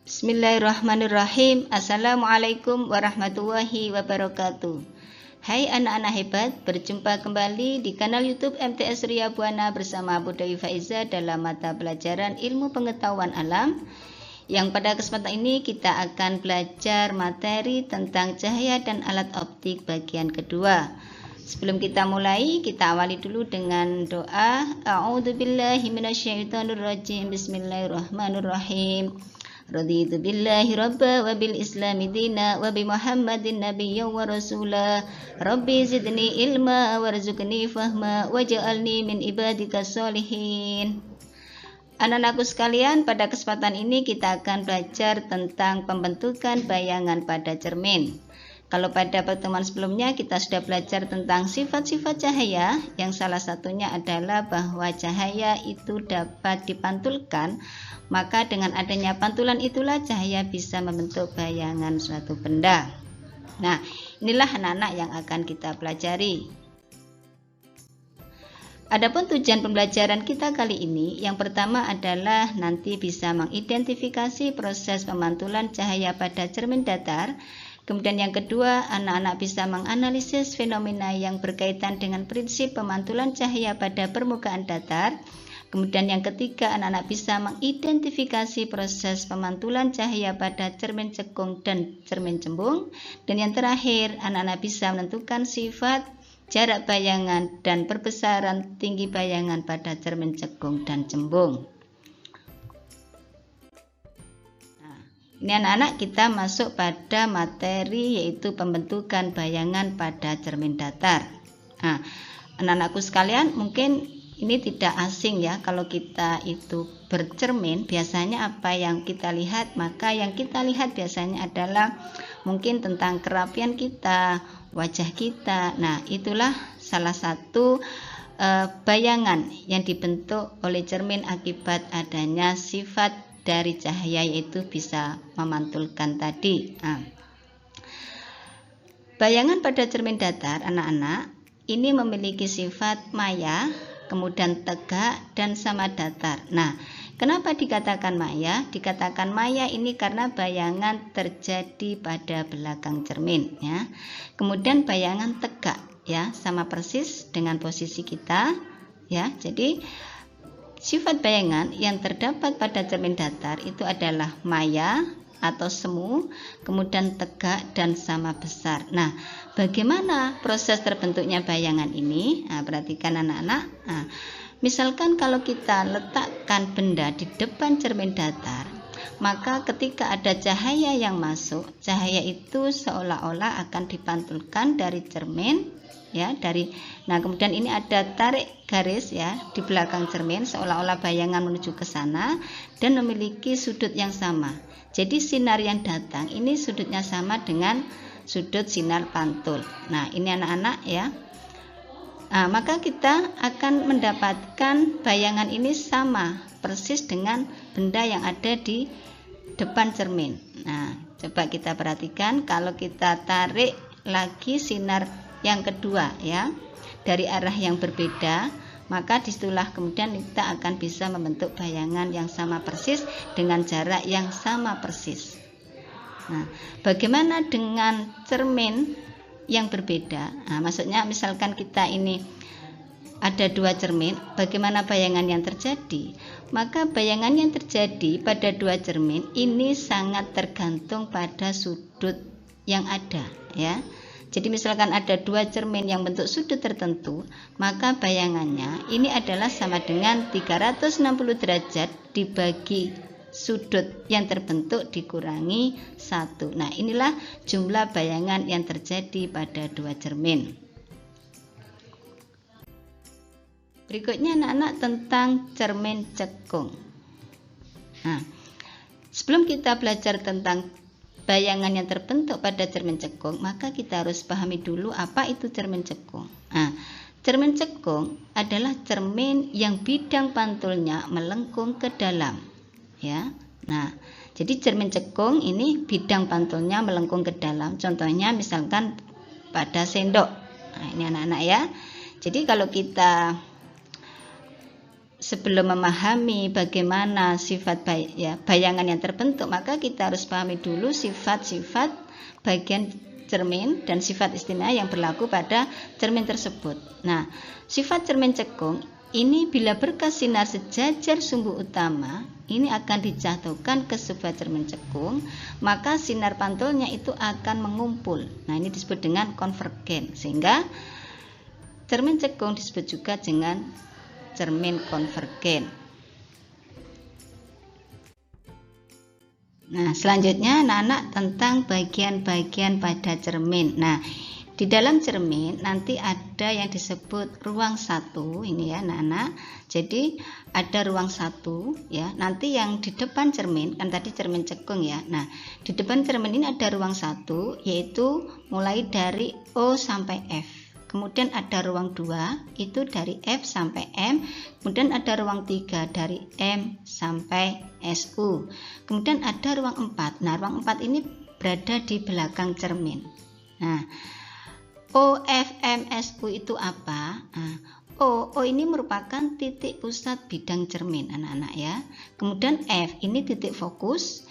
Bismillahirrahmanirrahim. Assalamualaikum warahmatullahi wabarakatuh. Hai anak-anak hebat, berjumpa kembali di kanal YouTube MTS Ria Buana bersama Budaya Faiza dalam mata pelajaran Ilmu Pengetahuan Alam. Yang pada kesempatan ini kita akan belajar materi tentang cahaya dan alat optik bagian kedua. Sebelum kita mulai, kita awali dulu dengan doa. A'udzubillahi minasyaitonirrajim. Bismillahirrahmanirrahim. Raditu billahi rabba wa bil islami dina wa bi muhammadin nabiyya wa rasula. Rabbi zidni ilma warzuqni fahma waj'alni min ibadikas solihin. Anak-anakku sekalian, pada kesempatan ini kita akan belajar tentang pembentukan bayangan pada cermin. Kalau pada pertemuan sebelumnya kita sudah belajar tentang sifat-sifat cahaya, yang salah satunya adalah bahwa cahaya itu dapat dipantulkan, maka dengan adanya pantulan itulah cahaya bisa membentuk bayangan suatu benda. Nah, inilah anak-anak yang akan kita pelajari. Adapun tujuan pembelajaran kita kali ini, yang pertama adalah nanti bisa mengidentifikasi proses pemantulan cahaya pada cermin datar. Kemudian yang kedua, anak-anak bisa menganalisis fenomena yang berkaitan dengan prinsip pemantulan cahaya pada permukaan datar. Kemudian yang ketiga, anak-anak bisa mengidentifikasi proses pemantulan cahaya pada cermin cekung dan cermin cembung. Dan yang terakhir, anak-anak bisa menentukan sifat, jarak bayangan, dan perbesaran tinggi bayangan pada cermin cekung dan cembung. Ini anak-anak kita masuk pada materi yaitu pembentukan bayangan pada cermin datar. Nah, anak-anakku sekalian, mungkin ini tidak asing ya, kalau kita itu bercermin biasanya apa yang kita lihat, maka yang kita lihat biasanya adalah mungkin tentang kerapian kita, wajah kita. Nah, itulah salah satu bayangan yang dibentuk oleh cermin akibat adanya sifat dari cahaya, yaitu bisa memantulkan tadi. Nah, bayangan pada cermin datar anak-anak ini memiliki sifat maya, kemudian tegak dan sama datar. Nah, kenapa dikatakan maya? Dikatakan maya ini karena bayangan terjadi pada belakang cermin ya. Kemudian bayangan tegak ya, sama persis dengan posisi kita ya. Jadi sifat bayangan yang terdapat pada cermin datar itu adalah maya atau semu, kemudian tegak dan sama besar. Nah, bagaimana proses terbentuknya bayangan ini? Nah, perhatikan anak-anak. Nah, misalkan kalau kita letakkan benda di depan cermin datar, maka ketika ada cahaya yang masuk, cahaya itu seolah-olah akan dipantulkan dari cermin ya, nah kemudian ini ada tarik garis ya di belakang cermin seolah-olah bayangan menuju ke sana dan memiliki sudut yang sama. Jadi sinar yang datang ini sudutnya sama dengan sudut sinar pantul. Nah, ini anak-anak ya. Nah, maka kita akan mendapatkan bayangan ini sama persis dengan benda yang ada di depan cermin. Nah, coba kita perhatikan kalau kita tarik lagi sinar yang kedua ya dari arah yang berbeda, maka disitulah kemudian kita akan bisa membentuk bayangan yang sama persis dengan jarak yang sama persis. Nah, bagaimana dengan cermin yang berbeda? Nah, maksudnya misalkan kita ini ada dua cermin, bagaimana bayangan yang terjadi? Maka bayangan yang terjadi pada dua cermin ini sangat tergantung pada sudut yang ada ya. Jadi misalkan ada dua cermin yang bentuk sudut tertentu, maka bayangannya ini adalah sama dengan 360 derajat dibagi sudut yang terbentuk dikurangi 1. Nah, inilah jumlah bayangan yang terjadi pada dua cermin. Berikutnya anak-anak tentang cermin cekung. Nah, sebelum kita belajar tentang bayangan yang terbentuk pada cermin cekung, maka kita harus pahami dulu apa itu cermin cekung. Nah, cermin cekung adalah cermin yang bidang pantulnya melengkung ke dalam ya. Nah, jadi cermin cekung ini bidang pantulnya melengkung ke dalam. Contohnya misalkan pada sendok. Nah, ini anak-anak ya. Jadi kalau kita sebelum memahami bagaimana sifat bayangan yang terbentuk, maka kita harus pahami dulu sifat-sifat bagian cermin dan sifat istimewa yang berlaku pada cermin tersebut. Nah, sifat cermin cekung ini bila berkas sinar sejajar sumbu utama ini akan dijatuhkan ke sebuah cermin cekung, maka sinar pantulnya itu akan mengumpul. Nah, ini disebut dengan konvergen, sehingga cermin cekung disebut juga dengan cermin konvergen. Nah, selanjutnya anak-anak tentang bagian-bagian pada cermin. Nah, di dalam cermin nanti ada yang disebut ruang satu, ini ya anak-anak. Jadi ada ruang satu ya. Nanti yang di depan cermin, kan tadi cermin cekung ya. Nah, di depan cermin ini ada ruang satu, yaitu mulai dari O sampai F. Kemudian ada ruang 2 itu dari F sampai M, kemudian ada ruang 3 dari M sampai SU. Kemudian ada ruang 4. Nah, ruang 4 ini berada di belakang cermin. Nah, O, F, M, SU itu apa? Nah, O ini merupakan titik pusat bidang cermin anak-anak ya. Kemudian F ini titik fokus.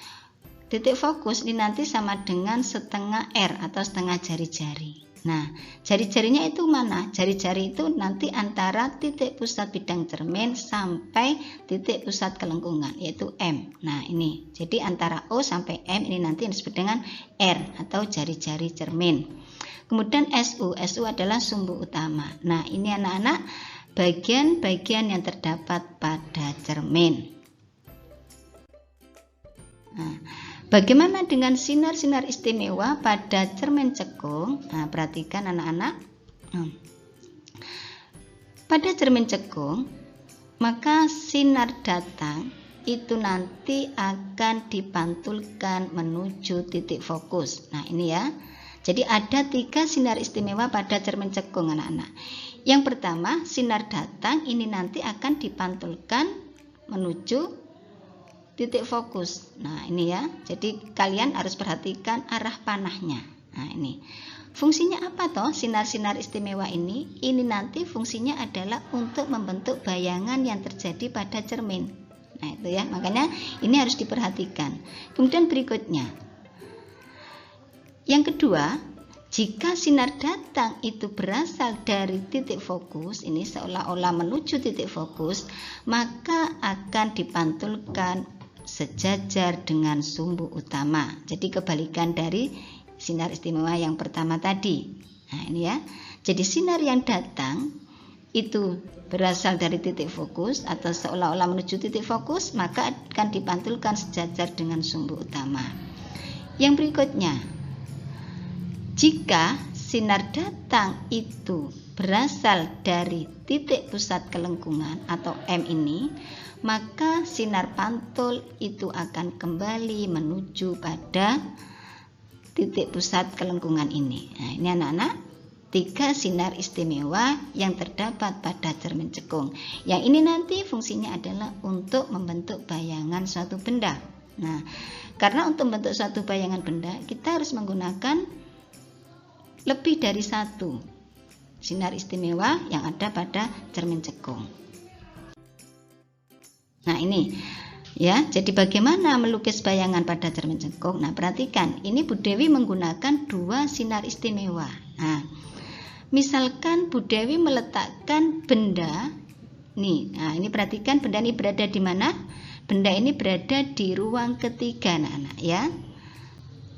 Titik fokus ini nanti sama dengan setengah R atau setengah jari-jari. Nah, jari-jarinya itu mana? Jari-jari itu nanti antara titik pusat bidang cermin sampai titik pusat kelengkungan, yaitu M. Nah, ini. Jadi antara O sampai M ini nanti disebut dengan R atau jari-jari cermin. Kemudian SU adalah sumbu utama. Nah, ini anak-anak bagian-bagian yang terdapat pada cermin. Nah, bagaimana dengan sinar-sinar istimewa pada cermin cekung? Nah, perhatikan anak-anak. Pada cermin cekung, maka sinar datang itu nanti akan dipantulkan menuju titik fokus. Nah, ini ya. Jadi ada 3 sinar istimewa pada cermin cekung anak-anak. Yang pertama, sinar datang ini nanti akan dipantulkan menuju titik fokus. Nah, ini ya. Jadi kalian harus perhatikan arah panahnya. Nah, ini. Fungsinya apa toh sinar-sinar istimewa ini? Ini nanti fungsinya adalah untuk membentuk bayangan yang terjadi pada cermin. Nah, itu ya. Makanya ini harus diperhatikan. Kemudian berikutnya. Yang kedua, jika sinar datang itu berasal dari titik fokus, ini seolah-olah menuju titik fokus, maka akan dipantulkan sejajar dengan sumbu utama. Jadi kebalikan dari sinar istimewa yang pertama tadi. Nah, ini ya. Jadi sinar yang datang itu berasal dari titik fokus atau seolah-olah menuju titik fokus, maka akan dipantulkan sejajar dengan sumbu utama. Yang berikutnya, jika sinar datang itu berasal dari titik pusat kelengkungan atau M ini, maka sinar pantul itu akan kembali menuju pada titik pusat kelengkungan ini. Nah, ini anak-anak 3 sinar istimewa yang terdapat pada cermin cekung. Yang ini nanti fungsinya adalah untuk membentuk bayangan suatu benda. Nah, karena untuk membentuk suatu bayangan benda, kita harus menggunakan lebih dari 1 sinar istimewa yang ada pada cermin cekung. Nah, ini ya. Jadi bagaimana melukis bayangan pada cermin cekung? Nah, perhatikan. Ini Bu Dewi menggunakan 2 sinar istimewa. Nah, misalkan Bu Dewi meletakkan benda nih. Nah, ini perhatikan benda ini berada di mana? Benda ini berada di ruang ketiga, anak-anak ya.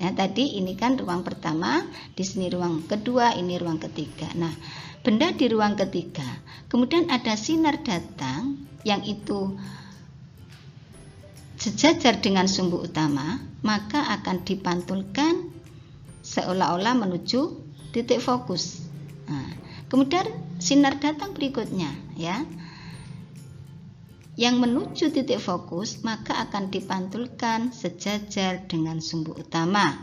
Ya, tadi ini kan ruang pertama, di sini ruang kedua, ini ruang ketiga. Nah, benda di ruang ketiga. Kemudian ada sinar datang yang itu sejajar dengan sumbu utama, maka akan dipantulkan seolah-olah menuju titik fokus. Nah, kemudian sinar datang berikutnya ya. Yang menuju titik fokus maka akan dipantulkan sejajar dengan sumbu utama,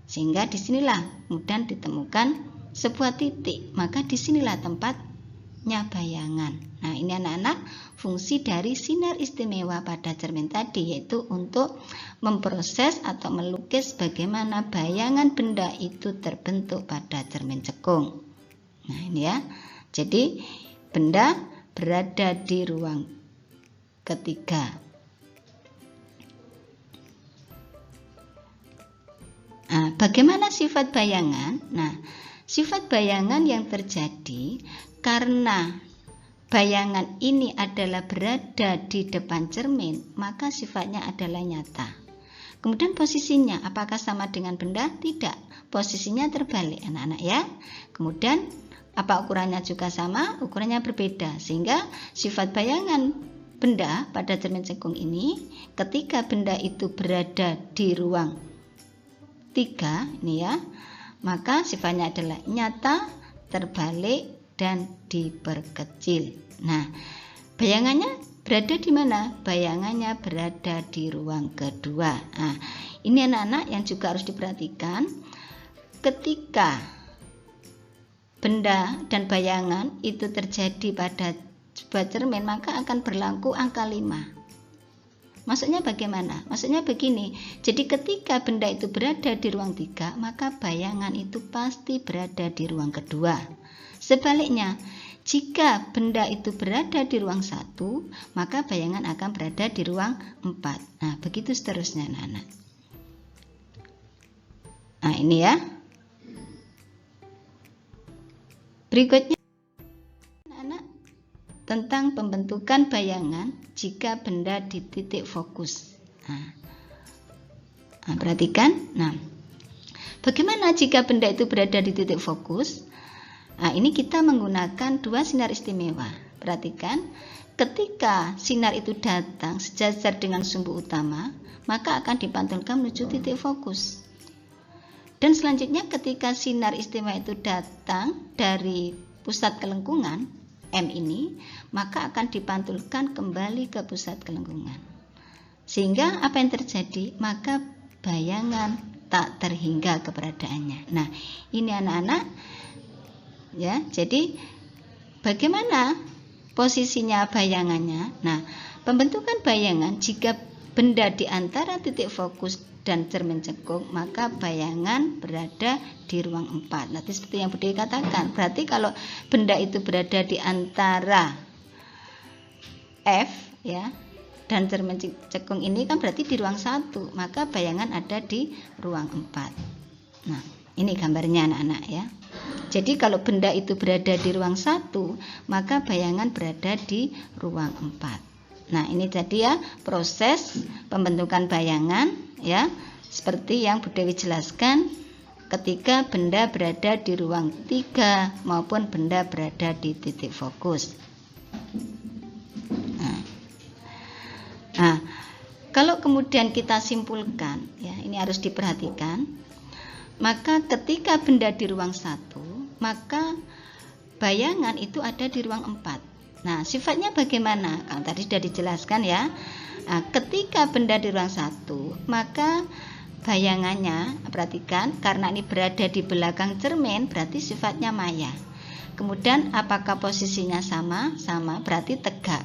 sehingga disinilah kemudian ditemukan sebuah titik, maka disinilah tempatnya bayangan. Nah, ini anak-anak fungsi dari sinar istimewa pada cermin tadi, yaitu untuk memproses atau melukis bagaimana bayangan benda itu terbentuk pada cermin cekung. Nah, ini ya. Jadi benda berada di ruang ketiga. Nah, bagaimana sifat bayangan? Nah, sifat bayangan yang terjadi karena bayangan ini adalah berada di depan cermin, maka sifatnya adalah nyata. Kemudian posisinya apakah sama dengan benda? Tidak, posisinya terbalik anak-anak ya. Kemudian apa ukurannya juga sama? Ukurannya berbeda, sehingga sifat bayangan benda pada cermin cekung ini ketika benda itu berada di ruang 3 ini ya, maka sifatnya adalah nyata, terbalik, dan diperkecil. Nah, bayangannya berada di mana? Bayangannya berada di ruang kedua. Nah, ini anak-anak yang juga harus diperhatikan. Ketika benda dan bayangan itu terjadi pada sebuah cermin, maka akan berlaku angka 5. Maksudnya bagaimana? Maksudnya begini, jadi ketika benda itu berada di ruang 3, maka bayangan itu pasti berada di ruang kedua. Sebaliknya, jika benda itu berada di ruang 1, maka bayangan akan berada di ruang 4. Nah, begitu seterusnya anak-anak. Nah, ini ya. Berikutnya anak-anak tentang pembentukan bayangan jika benda di titik fokus. Nah, perhatikan. Nah, bagaimana jika benda itu berada di titik fokus? Nah, ini kita menggunakan 2 sinar istimewa. Perhatikan, ketika sinar itu datang sejajar dengan sumbu utama, maka akan dipantulkan menuju titik fokus. Dan selanjutnya ketika sinar istimewa itu datang dari pusat kelengkungan M ini, maka akan dipantulkan kembali ke pusat kelengkungan. Sehingga apa yang terjadi? Maka bayangan tak terhingga keberadaannya. Nah, ini anak-anak ya. Jadi bagaimana posisinya bayangannya? Nah, pembentukan bayangan jika benda di antara titik fokus dan cermin cekung, maka bayangan berada di ruang 4. Nanti seperti yang Budi katakan, berarti kalau benda itu berada di antara F ya dan cermin cekung ini kan berarti di ruang 1, maka bayangan ada di ruang 4. Nah, ini gambarnya anak-anak ya. Jadi kalau benda itu berada di ruang 1, maka bayangan berada di ruang 4. Nah, ini tadi ya proses pembentukan bayangan ya, seperti yang Bu Dewi jelaskan ketika benda berada di ruang 3 maupun benda berada di titik fokus. Nah, kalau kemudian kita simpulkan ya, ini harus diperhatikan. Maka ketika benda di ruang 1, maka bayangan itu ada di ruang 4. Nah, sifatnya bagaimana? Kalau tadi sudah dijelaskan ya. Nah, ketika benda di ruang 1, maka bayangannya, perhatikan, karena ini berada di belakang cermin, berarti sifatnya maya. Kemudian apakah posisinya sama? Sama, berarti tegak.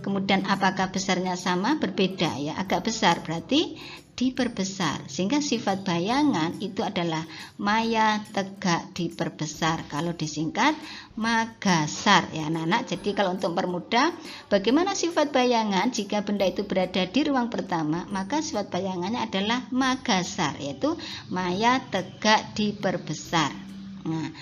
Kemudian apakah besarnya sama? Berbeda ya, agak besar, berarti diperbesar. Sehingga sifat bayangan itu adalah maya, tegak, diperbesar. Kalau disingkat magasar ya anak-anak. Jadi kalau untuk permudah, bagaimana sifat bayangan jika benda itu berada di ruang pertama, maka sifat bayangannya adalah magasar, yaitu maya, tegak, diperbesar. Nah,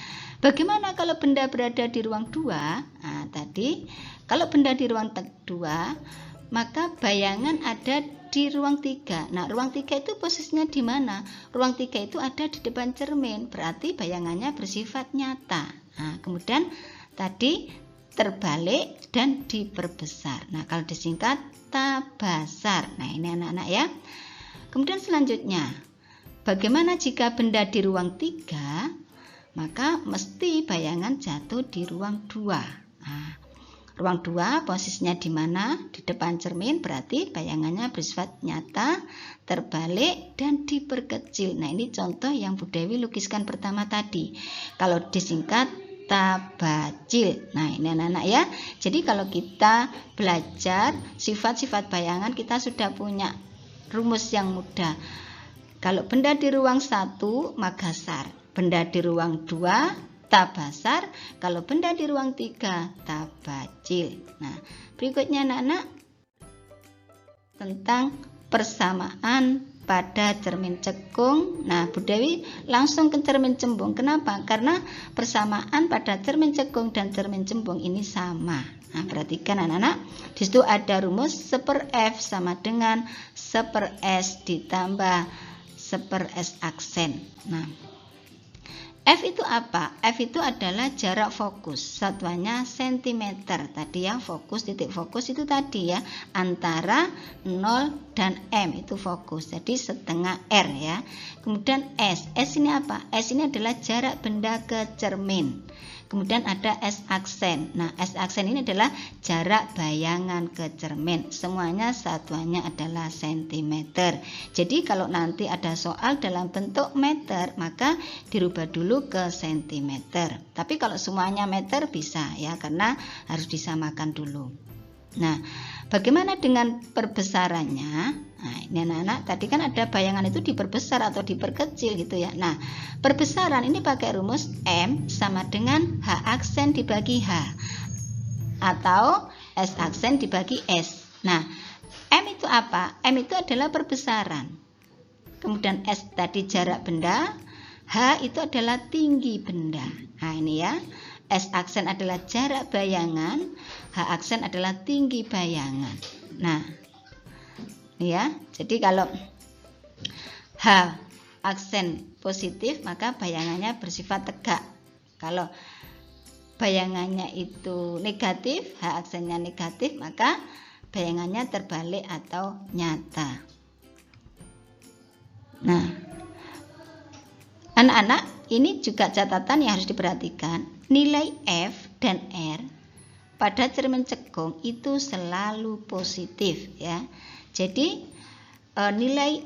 bagaimana kalau benda berada di ruang 2? Nah, tadi kalau benda di ruang 2, maka bayangan ada di ruang 3. Nah, ruang 3 itu posisinya di mana? Ruang 3 itu ada di depan cermin, berarti bayangannya bersifat nyata. Nah, kemudian tadi terbalik dan diperbesar. Nah, kalau disingkat tabasar. Nah, ini anak-anak ya. Kemudian selanjutnya, bagaimana jika benda di ruang 3? Maka mesti bayangan jatuh di ruang 2. Nah, ruang 2 posisinya di mana? Di depan cermin, berarti bayangannya bersifat nyata, terbalik, dan diperkecil. Nah, ini contoh yang Bu Dewi lukiskan pertama tadi. Kalau disingkat tabacil. Nah, ini anak-anak ya. Jadi kalau kita belajar sifat-sifat bayangan, kita sudah punya rumus yang mudah. Kalau benda di ruang 1, magasar. Benda di ruang 2, tabasar. Kalau benda di ruang 3, tabacil. Nah, berikutnya anak-anak. tentang persamaan pada cermin cekung. Nah, Bu Dewi langsung ke cermin cembung. Kenapa? Karena persamaan pada cermin cekung dan cermin cembung ini sama. Nah, perhatikan anak-anak, di situ ada rumus 1/F sama dengan 1/S ditambah 1/S aksen. Nah, F itu apa? F itu adalah jarak fokus, satuannya cm tadi ya, fokus, titik fokus itu tadi ya, antara 0 dan M itu fokus, jadi setengah R ya. Kemudian S ini apa? S ini adalah jarak benda ke cermin. Kemudian ada S aksen. Nah, S aksen ini adalah jarak bayangan ke cermin. Semuanya satuannya adalah cm. Jadi kalau nanti ada soal dalam bentuk meter, maka dirubah dulu ke cm. Tapi kalau semuanya meter bisa ya, karena harus disamakan dulu. Nah, bagaimana dengan perbesarannya? Nah, ini anak-anak, tadi kan ada bayangan itu diperbesar atau diperkecil gitu ya. Nah, perbesaran ini pakai rumus M sama dengan H aksen dibagi H atau S aksen dibagi S. Nah, M itu apa? M itu adalah perbesaran. Kemudian S tadi jarak benda, H itu adalah tinggi benda. Nah, ini ya. S aksen adalah jarak bayangan, H aksen adalah tinggi bayangan. Nah, ya, jadi kalau H aksen positif maka bayangannya bersifat tegak. Kalau bayangannya itu negatif, H aksennya negatif, maka bayangannya terbalik atau nyata. Nah, anak-anak, ini juga catatan yang harus diperhatikan. Nilai F dan R pada cermin cekung itu selalu positif ya. Jadi nilai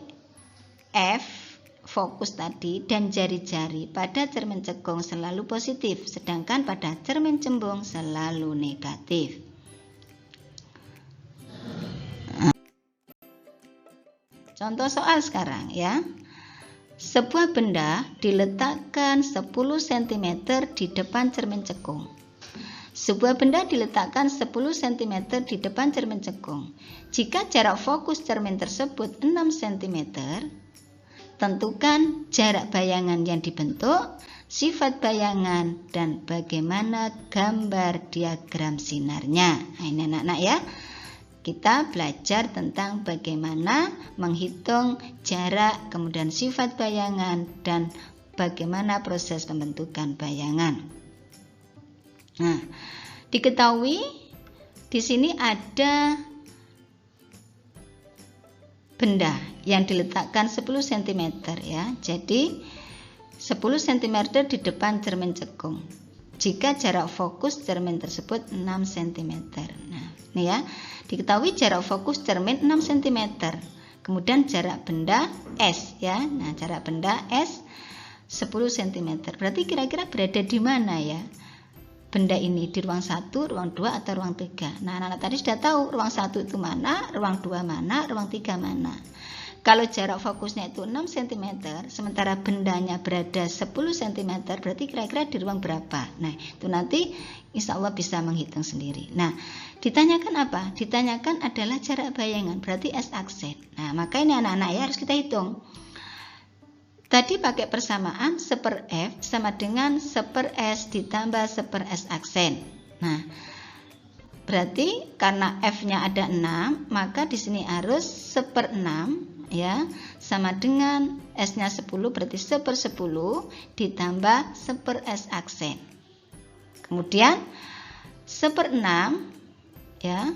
F fokus tadi dan jari-jari pada cermin cekung selalu positif, sedangkan pada cermin cembung selalu negatif. Contoh soal sekarang ya. Sebuah benda diletakkan 10 cm di depan cermin cekung. Sebuah benda diletakkan 10 cm di depan cermin cekung. Jika jarak fokus cermin tersebut 6 cm, tentukan jarak bayangan yang dibentuk, sifat bayangan, dan bagaimana gambar diagram sinarnya. Nah, ini anak-anak ya. Kita belajar tentang bagaimana menghitung jarak, kemudian sifat bayangan, dan bagaimana proses pembentukan bayangan. Nah, diketahui di sini ada benda yang diletakkan 10 cm ya. Jadi 10 cm di depan cermin cekung. Jika jarak fokus cermin tersebut 6 cm. Nah, ini ya. Diketahui jarak fokus cermin 6 cm. Kemudian jarak benda S ya. Nah, jarak benda S 10 cm. Berarti kira-kira berada di mana ya? Benda ini di ruang 1, ruang 2 atau ruang 3. Nah, anak-anak tadi sudah tahu ruang 1 itu mana, ruang 2 mana, ruang 3 mana. Kalau jarak fokusnya itu 6 cm, sementara bendanya berada 10 cm, berarti kira-kira di ruang berapa? Nah, itu nanti insya Allah bisa menghitung sendiri. Nah, ditanyakan apa? Ditanyakan adalah jarak bayangan, berarti S aksen. Nah, maka ini anak-anak ya harus kita hitung. Tadi pakai persamaan 1/F sama dengan 1/S ditambah 1/S aksen. Nah, berarti karena F-nya ada 6, maka di sini harus 1/6 ya, sama dengan S-nya 10, berarti 1/10 ditambah 1/S aksen. Kemudian 1/6 ya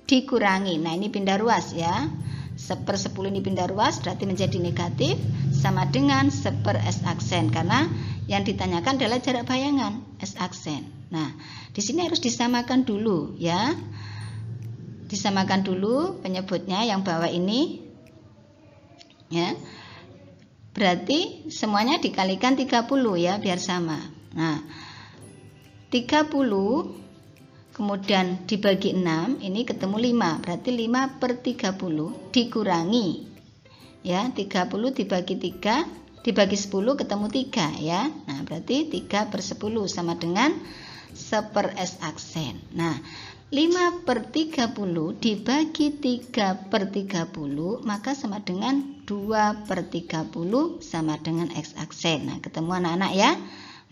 dikurangi. Nah, ini pindah ruas ya. 1/10 ini pindah ruas berarti menjadi negatif, sama dengan 1/S aksen karena yang ditanyakan adalah jarak bayangan S aksen. Nah, di sini harus disamakan dulu ya. Disamakan dulu penyebutnya yang bawah ini ya. Berarti semuanya dikalikan 30 ya biar sama. Nah, 30 kemudian dibagi 6, ini ketemu 5, berarti 5/30 dikurangi ya, 30 dibagi 3 dibagi 10 ketemu 3 ya. Nah, berarti 3/10 sama dengan 1/S aksen. Nah, 5/30 dibagi 3/30 maka sama dengan 2/30 sama dengan X-aksen. Nah, ketemu anak-anak ya.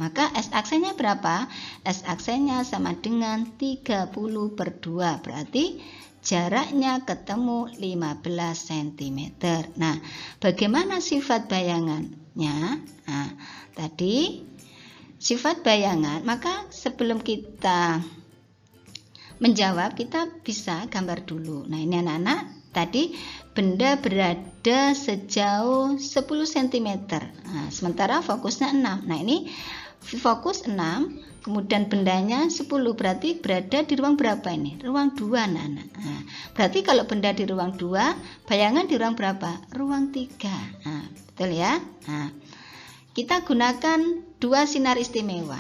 Maka S-aksennya berapa? S-aksennya sama dengan 30/2. Berarti jaraknya ketemu 15 cm. Nah, bagaimana sifat bayangannya? Nah, tadi sifat bayangan, maka sebelum kita menjawab, kita bisa gambar dulu. Nah, ini anak-anak, tadi benda berada sejauh 10 cm. Nah, sementara fokusnya 6. Nah, ini fokus 6, kemudian bendanya 10, berarti berada di ruang berapa ini? Ruang 2, anak-anak. Nah, berarti kalau benda di ruang 2, bayangan di ruang berapa? Ruang 3. Nah, betul ya? Nah, kita gunakan 2 sinar istimewa.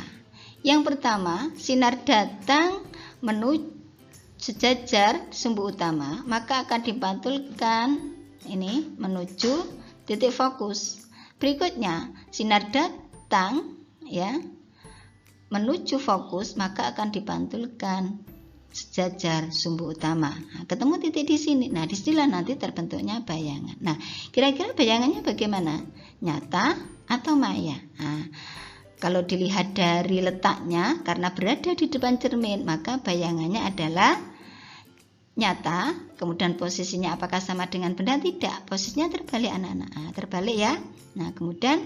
Yang pertama, sinar datang menuju sejajar sumbu utama, maka akan dipantulkan ini menuju titik fokus. Berikutnya, sinar datang ya menuju fokus, maka akan dipantulkan sejajar sumbu utama. Nah, ketemu titik di sini. Nah, disinilah nanti terbentuknya bayangan. Nah, kira-kira bayangannya bagaimana? Nyata atau maya? Nah, kalau dilihat dari letaknya, karena berada di depan cermin, maka bayangannya adalah nyata. Kemudian posisinya apakah sama dengan benda? Tidak, posisinya terbalik anak-anak. Nah, terbalik ya. Nah, kemudian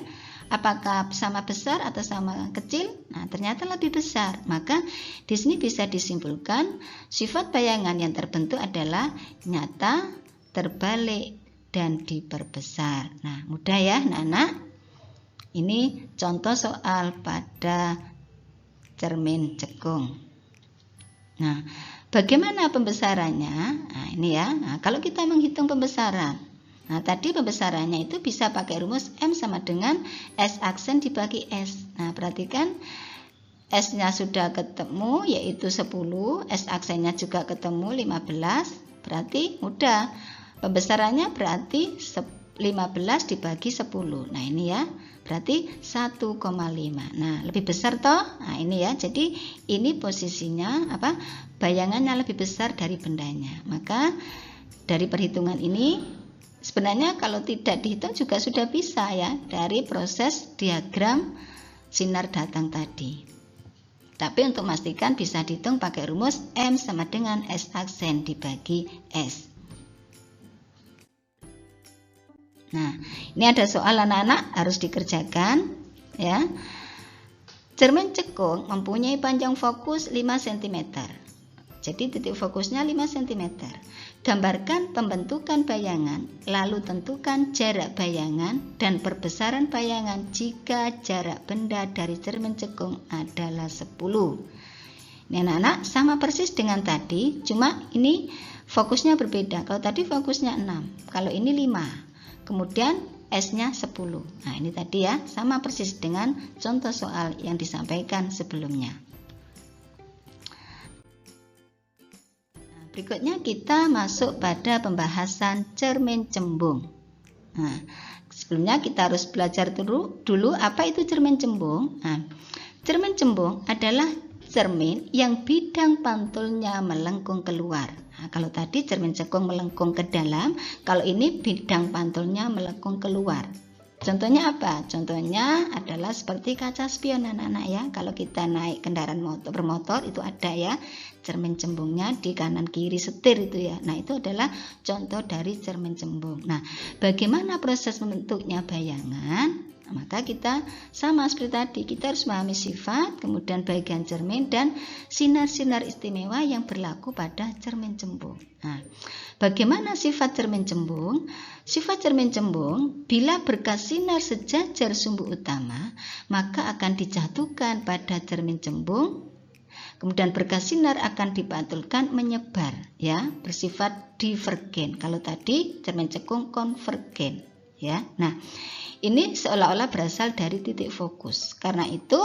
apakah sama besar atau sama kecil? Nah, ternyata lebih besar. Maka di sini bisa disimpulkan sifat bayangan yang terbentuk adalah nyata, terbalik, dan diperbesar. Nah, mudah ya anak-anak. Ini contoh soal pada cermin cekung. Nah, bagaimana pembesarannya? Nah, ini ya. Nah, kalau kita menghitung pembesaran, nah, tadi pembesarannya itu bisa pakai rumus M sama dengan S aksen dibagi S. Nah, perhatikan S-nya sudah ketemu yaitu 10, S aksennya juga ketemu 15, berarti mudah. Pembesarannya berarti 15 dibagi 10. Nah, ini ya, berarti 1,5. Nah, lebih besar toh? Nah, ini ya. Jadi ini posisinya apa? Bayangannya lebih besar dari bendanya. Maka dari perhitungan ini sebenarnya kalau tidak dihitung juga sudah bisa ya dari proses diagram sinar datang tadi. Tapi untuk memastikan bisa dihitung pakai rumus M sama dengan S aksen dibagi S. Nah, ini ada soal anak-anak harus dikerjakan ya. Cermin cekung mempunyai panjang fokus 5 cm. Jadi titik fokusnya 5 cm. Gambarkan pembentukan bayangan, lalu tentukan jarak bayangan dan perbesaran bayangan jika jarak benda dari cermin cekung adalah 10. Ini anak-anak sama persis dengan tadi, cuma ini fokusnya berbeda. Kalau tadi fokusnya 6, kalau ini 5. Kemudian S-nya 10. Nah, ini tadi ya, sama persis dengan contoh soal yang disampaikan sebelumnya. Nah, berikutnya kita masuk pada pembahasan cermin cembung. Nah, sebelumnya kita harus belajar dulu apa itu cermin cembung. Nah, cermin cembung adalah cermin yang bidang pantulnya melengkung keluar. Nah, kalau tadi cermin cekung melengkung ke dalam, kalau ini bidang pantulnya melengkung keluar. Contohnya apa? Contohnya adalah seperti kaca spion anak-anak ya. Kalau kita naik kendaraan bermotor itu ada ya cermin cembungnya di kanan kiri setir itu ya. Nah, itu adalah contoh dari cermin cembung. Nah, bagaimana proses membentuknya bayangan? Maka kita sama seperti tadi, kita harus memahami sifat, kemudian bagian cermin dan sinar-sinar istimewa yang berlaku pada cermin cembung. Nah, bagaimana sifat cermin cembung? Sifat cermin cembung, bila berkas sinar sejajar sumbu utama, maka akan dijatuhkan pada cermin cembung. Kemudian berkas sinar akan dipantulkan menyebar, ya, bersifat divergen. Kalau tadi cermin cekung konvergen, ya. Nah, ini seolah-olah berasal dari titik fokus. Karena itu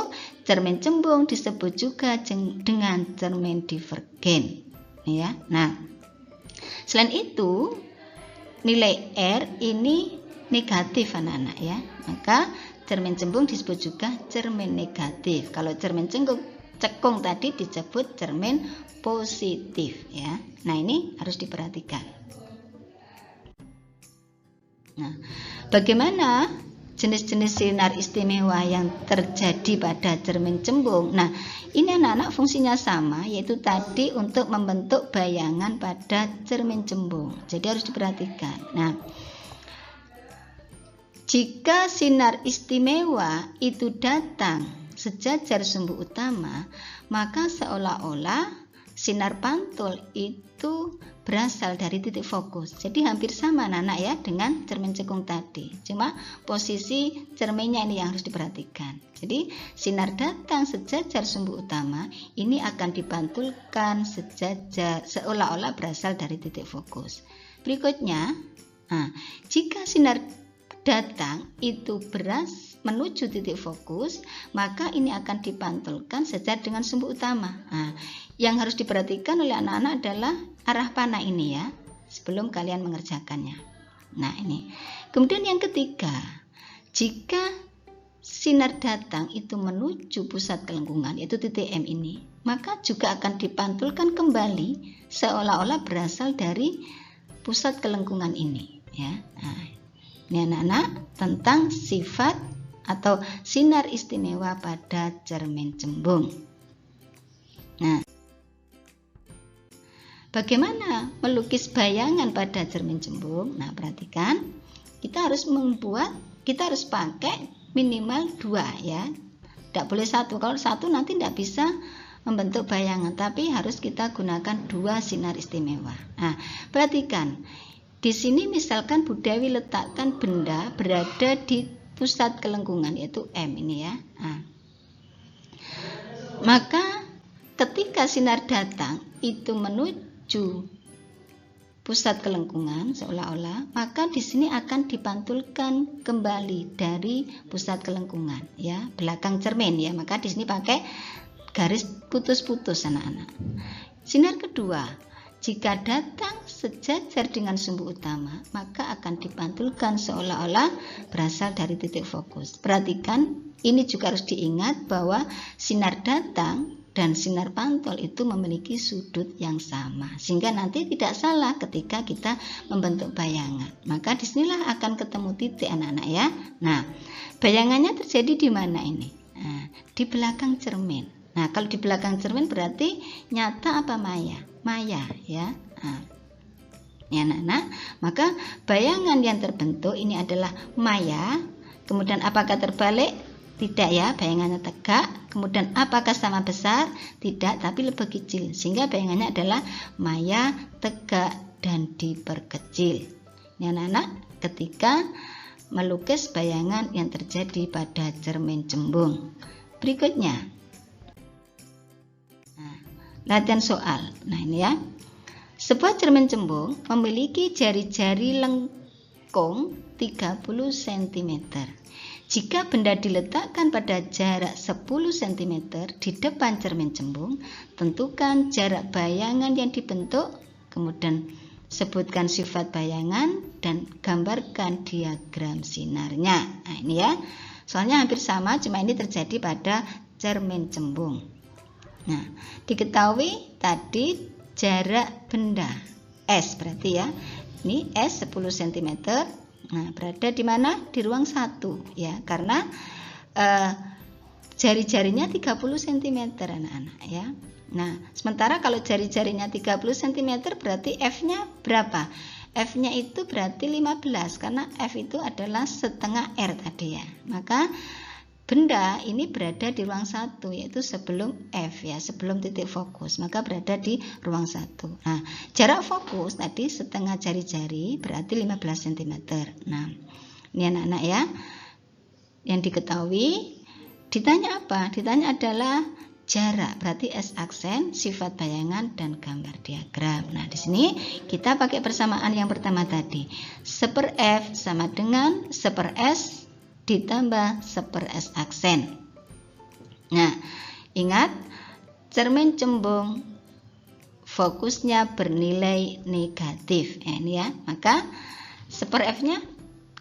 cermin cembung disebut juga dengan cermin divergen. Ya. Nah, selain itu nilai R ini negatif anak-anak ya. Maka cermin cembung disebut juga cermin negatif. Kalau cermin cekung tadi disebut cermin positif ya. Nah, ini harus diperhatikan. Nah, bagaimana jenis-jenis sinar istimewa yang terjadi pada cermin cembung? Nah, ini anak-anak fungsinya sama, yaitu tadi untuk membentuk bayangan pada cermin cembung. Jadi harus diperhatikan. Nah, jika sinar istimewa itu datang sejajar sumbu utama, maka seolah-olah sinar pantul itu berasal dari titik fokus. Jadi hampir sama anak-anak ya dengan cermin cekung tadi. Cuma posisi cerminnya ini yang harus diperhatikan. Jadi sinar datang sejajar sumbu utama ini akan dipantulkan sejajar seolah-olah berasal dari titik fokus. Berikutnya, jika sinar datang itu menuju titik fokus, maka ini akan dipantulkan sejajar dengan sumbu utama. Yang harus diperhatikan oleh anak-anak adalah arah panah ini ya, sebelum kalian mengerjakannya. Nah, ini. Kemudian yang ketiga, jika sinar datang itu menuju pusat kelengkungan, yaitu titik M ini, maka juga akan dipantulkan kembali seolah-olah berasal dari pusat kelengkungan ini ya. Nah, ini anak-anak tentang sifat atau sinar istimewa pada cermin cembung. Nah, bagaimana melukis bayangan pada cermin cembung? Nah, perhatikan, kita harus pakai minimal 2 ya. Tidak boleh 1. Kalau 1 nanti tidak bisa membentuk bayangan, tapi harus kita gunakan 2 sinar istimewa. Nah, perhatikan. Di sini misalkan Bu Dewi letakkan benda berada di pusat kelengkungan, yaitu M ini ya. Maka ketika sinar datang itu menuju pusat kelengkungan seolah-olah, maka di sini akan dipantulkan kembali dari pusat kelengkungan ya, belakang cermin ya. Maka di sini pakai garis putus-putus anak-anak. Sinar kedua, jika datang sejajar dengan sumbu utama, maka akan dipantulkan seolah-olah berasal dari titik fokus. Perhatikan, ini juga harus diingat bahwa sinar datang dan sinar pantul itu memiliki sudut yang sama, sehingga nanti tidak salah ketika kita membentuk bayangan. Maka disinilah akan ketemu titik anak-anak ya. Nah, bayangannya terjadi di mana ini? Nah, di belakang cermin. Nah, kalau di belakang cermin berarti nyata apa maya? Maya ya. Ya anak-anak, maka bayangan yang terbentuk ini adalah maya. Kemudian apakah terbalik? Tidak ya, bayangannya tegak. Kemudian apakah sama besar? Tidak, tapi lebih kecil. Sehingga bayangannya adalah maya, tegak, dan diperkecil. Ini anak-anak ketika melukis bayangan yang terjadi pada cermin cembung. Berikutnya, latihan soal. Nah, ini ya. Sebuah cermin cembung memiliki jari-jari lengkung 30 cm. Jika benda diletakkan pada jarak 10 cm di depan cermin cembung, tentukan jarak bayangan yang dibentuk, kemudian sebutkan sifat bayangan dan gambarkan diagram sinarnya. Nah, ini ya. Soalnya hampir sama, cuma ini terjadi pada cermin cembung. Nah, diketahui tadi jarak benda S berarti ya. Ini S 10 cm. Nah, berada di mana? Di ruang 1 ya, karena jari-jarinya 30 cm anak-anak ya. Nah, sementara kalau jari-jarinya 30 cm berarti F-nya berapa? F-nya itu berarti 15 karena F itu adalah setengah R tadi ya. Maka benda ini berada di ruang 1, yaitu sebelum F ya, sebelum titik fokus, maka berada di ruang 1. Nah, jarak fokus tadi setengah jari-jari berarti 15 cm. Nah, ini anak-anak ya, yang diketahui. Ditanya apa? Ditanya adalah jarak, berarti S aksen, sifat bayangan, dan gambar diagram. Nah, di sini kita pakai persamaan yang pertama tadi. 1/F sama dengan 1/S ditambah 1/S aksen. Nah, ingat cermin cembung fokusnya bernilai negatif. Ini ya, maka 1/F-nya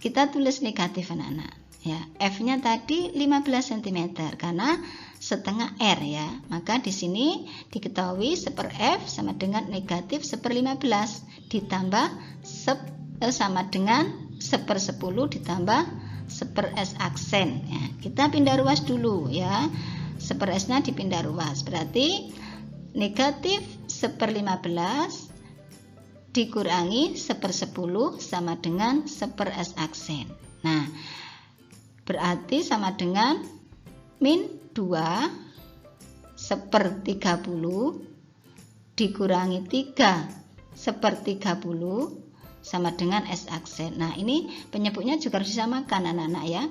kita tulis negatif anak-anak. Ya, F-nya tadi 15 cm karena 1 setengah R ya. Maka di sini diketahui 1/F sama dengan negatif 1/15 ditambah sama dengan 1/10 ditambah 1/S aksen ya. Kita pindah ruas dulu ya. 1/S nya dipindah ruas, berarti negatif 1/15 dikurangi 1/10 sama dengan 1/S aksen. Nah, berarti sama dengan min 2 1/30 dikurangi 3 1/30 sama dengan S aksen. Nah, ini penyebutnya juga harus disamakan anak-anak ya.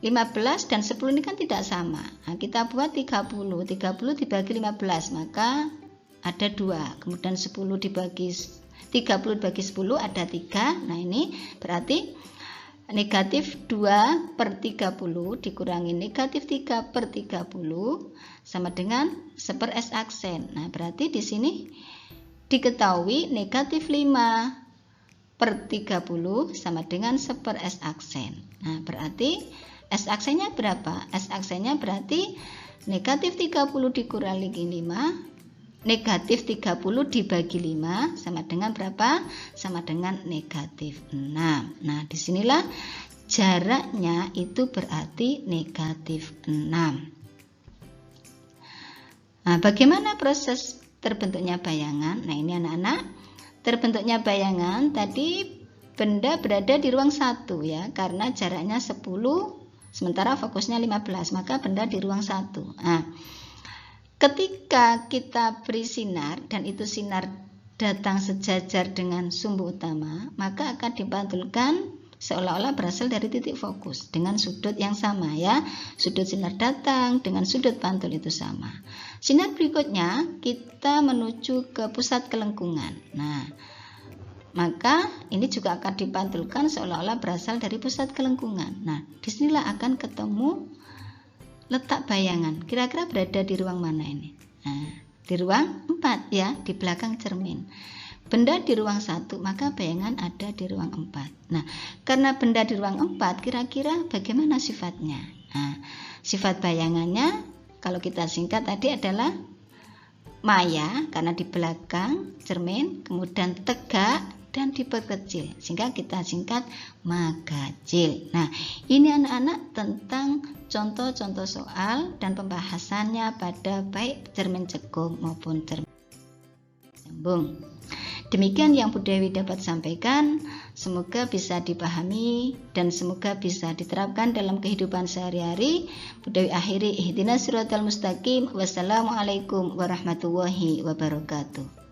15 dan 10 ini kan tidak sama. Nah, kita buat 30 dibagi 15, maka ada 2. Kemudian 30 dibagi 10 ada 3. Nah, ini berarti negatif 2/30 dikurangi negatif 3/30 sama dengan 1/S aksen. Nah, berarti di sini diketahui negatif 5/30 sama dengan 1/S aksen. Nah, berarti S aksennya berapa? S aksennya berarti negatif 30 dikurangi 5, negatif 30 dibagi 5 sama dengan berapa? Sama dengan negatif 6. Nah, disinilah jaraknya itu berarti negatif 6. Nah, bagaimana proses terbentuknya bayangan? Nah, ini anak-anak, terbentuknya bayangan tadi benda berada di ruang 1 ya, karena jaraknya 10 sementara fokusnya 15, maka benda di ruang 1. Nah, ketika kita beri sinar dan itu sinar datang sejajar dengan sumbu utama, maka akan dipantulkan seolah-olah berasal dari titik fokus dengan sudut yang sama ya. Sudut sinar datang dengan sudut pantul itu sama. Sinar berikutnya kita menuju ke pusat kelengkungan. Nah, maka ini juga akan dipantulkan seolah-olah berasal dari pusat kelengkungan. Nah, disinilah akan ketemu letak bayangan. Kira-kira berada di ruang mana ini? Nah, di ruang 4 ya, di belakang cermin. Benda di ruang 1, maka bayangan ada di ruang 4. Nah, karena benda di ruang 4, kira-kira bagaimana sifatnya? Nah, sifat bayangannya kalau kita singkat tadi adalah maya karena di belakang cermin, kemudian tegak dan diperkecil, sehingga kita singkat magacil. Nah, ini anak-anak tentang contoh-contoh soal dan pembahasannya pada baik cermin cekung maupun cermin sambung. Demikian yang Bu Dewi dapat sampaikan, semoga bisa dipahami dan semoga bisa diterapkan dalam kehidupan sehari-hari. Bu Dewi akhiri, ihdinas siratal mustaqim. Wassalamualaikum warahmatullahi wabarakatuh.